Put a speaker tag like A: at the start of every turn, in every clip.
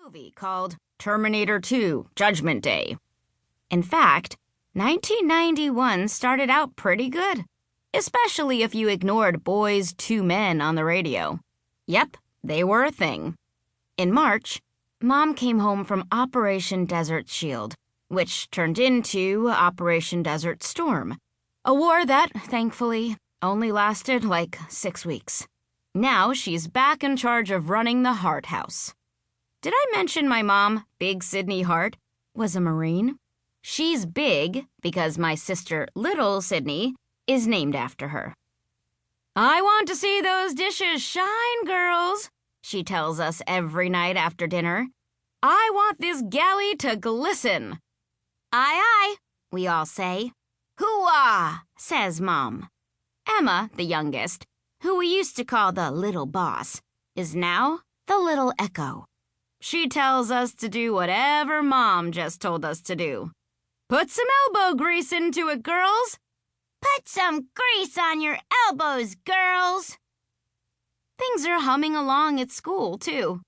A: movie called Terminator 2: Judgment Day. In fact, 1991 started out pretty good, especially if you ignored Boys II Men on the radio. Yep, they were a thing. In March, Mom came home from Operation Desert Shield, which turned into Operation Desert Storm, a war that, thankfully, only lasted like 6 weeks. Now she's back in charge of running the Hart House. Did I mention my mom, Big Sydney Hart, was a Marine? She's big because my sister, Little Sydney, is named after her. "I want to see those dishes shine, girls," she tells us every night after dinner. "I want this galley to glisten." "Aye, aye," we all say. "Hoo-ah," says Mom. Emma, the youngest, who we used to call the little boss, is now the little echo. She tells us to do whatever Mom just told us to do. "Put some elbow grease into it, girls." "Put some grease on your elbows, girls." Things are humming along at school, too.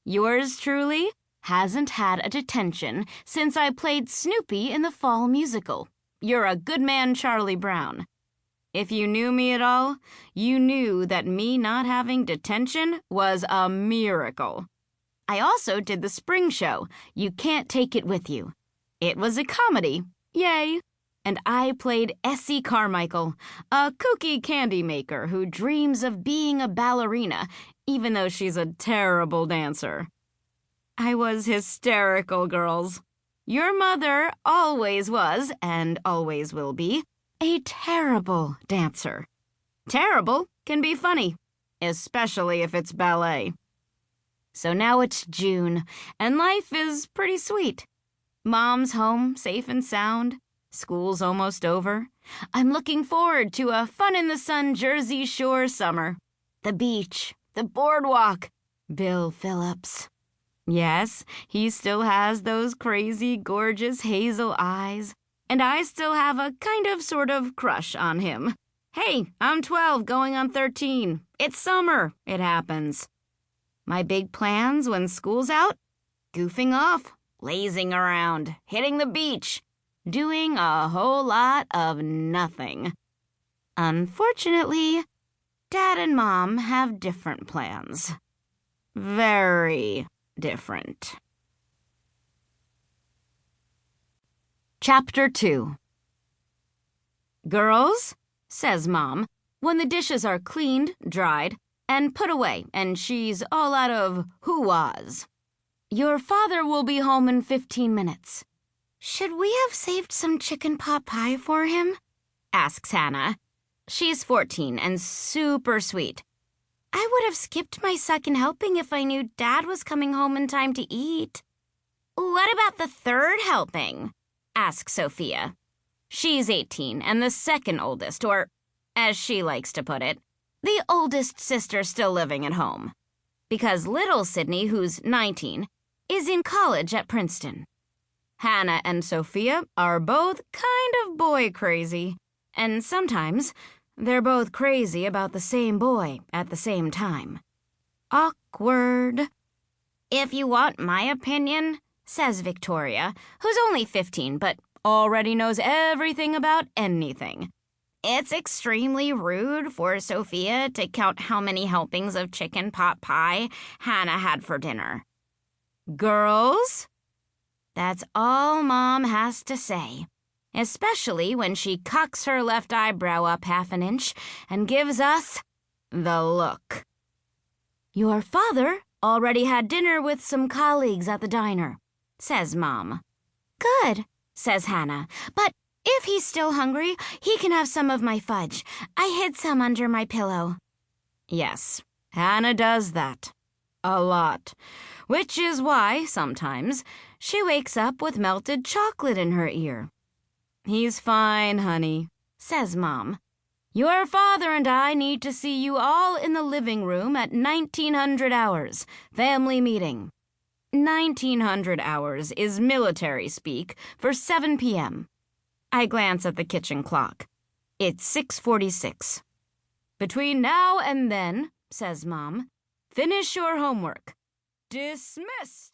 A: Yours truly hasn't had a detention since I played Snoopy in the fall musical. You're a good man, Charlie Brown. If you knew me at all, you knew that me not having detention was a miracle. I also did the spring show, You Can't Take It With You. It was a comedy, yay, and I played Essie Carmichael, a kooky candy maker who dreams of being a ballerina, even though she's a terrible dancer. I was hysterical, girls. Your mother always was, and always will be, a terrible dancer. Terrible can be funny, especially if it's ballet. So now it's June, and life is pretty sweet. Mom's home, safe and sound. School's almost over. I'm looking forward to a fun-in-the-sun Jersey Shore summer. The beach, the boardwalk, Bill Phillips. Yes, he still has those crazy, gorgeous hazel eyes, and I still have a kind of sort of crush on him. Hey, I'm 12 going on 13. It's summer. It happens. My big plans when school's out? Goofing off, lazing around, hitting the beach, doing a whole lot of nothing. Unfortunately, Dad and Mom have different plans. Very different. Chapter 2. "Girls," says Mom, when the dishes are cleaned, dried, and put away, and she's all out of hoo-ahs. "Your father will be home in 15 minutes. Should we have saved some chicken pot pie for him?" asks Hannah. She's 14 and super sweet. "I would have skipped my second helping if I knew Dad was coming home in time to eat." "What about the third helping?" asks Sophia. She's 18 and the second oldest, or, as she likes to put it, the oldest sister still living at home. Because little Sydney, who's 19, is in college at Princeton. Hannah and Sophia are both kind of boy crazy, and sometimes they're both crazy about the same boy at the same time. Awkward. "If you want my opinion," says Victoria, who's only 15 but already knows everything about anything, "it's extremely rude for Sophia to count how many helpings of chicken pot pie Hannah had for dinner." Girls? That's all Mom has to say, especially when she cocks her left eyebrow up half an inch and gives us the look. "Your father already had dinner with some colleagues at the diner," says Mom. "Good," says Hannah, "but if he's still hungry, he can have some of my fudge. I hid some under my pillow." Yes, Hannah does that. A lot. Which is why, sometimes, she wakes up with melted chocolate in her ear. "He's fine, honey," says Mom. "Your father and I need to see you all in the living room at 1900 hours, family meeting." 1900 hours is military speak for 7 p.m. I glance at the kitchen clock. It's 6:46. "Between now and then," says Mom, "finish your homework." Dismissed.